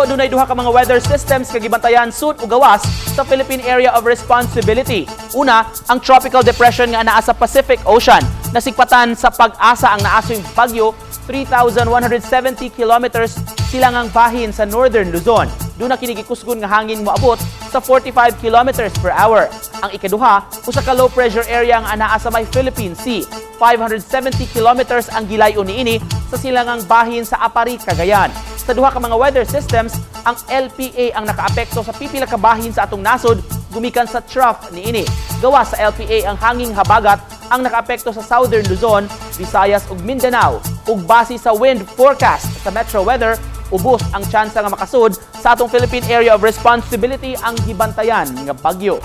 bagyo, dunay duha ka mga weather systems kagibantayan sud ug gawas sa Philippine Area of Responsibility. Una, ang tropical depression nga naa sa Pacific Ocean. Nasigpatan sa pag-asa ang naasoy bagyo 3,170 kilometers silangang bahin sa northern Luzon. Doon na kinigikusgon nga hangin moabot sa 45 kilometers per hour. Ang ikaduha, usa ka low pressure area ang anaa sa may Philippine Sea. 570 kilometers ang gilayon niini sa silangang bahin sa Apari, Cagayan. Sa duha ka mga weather systems, ang LPA ang nakaapekto sa pipila ka bahin sa atong nasod gumikan sa trough niini. Gawas sa LPA ang hanging habagat ang nakaapekto sa southern Luzon, Visayas ug Mindanao. Ug base sa wind forecast sa Metro Weather, ubos ang tsansa nga makasud sa atong Philippine Area of Responsibility ang gibantayan nga bagyo.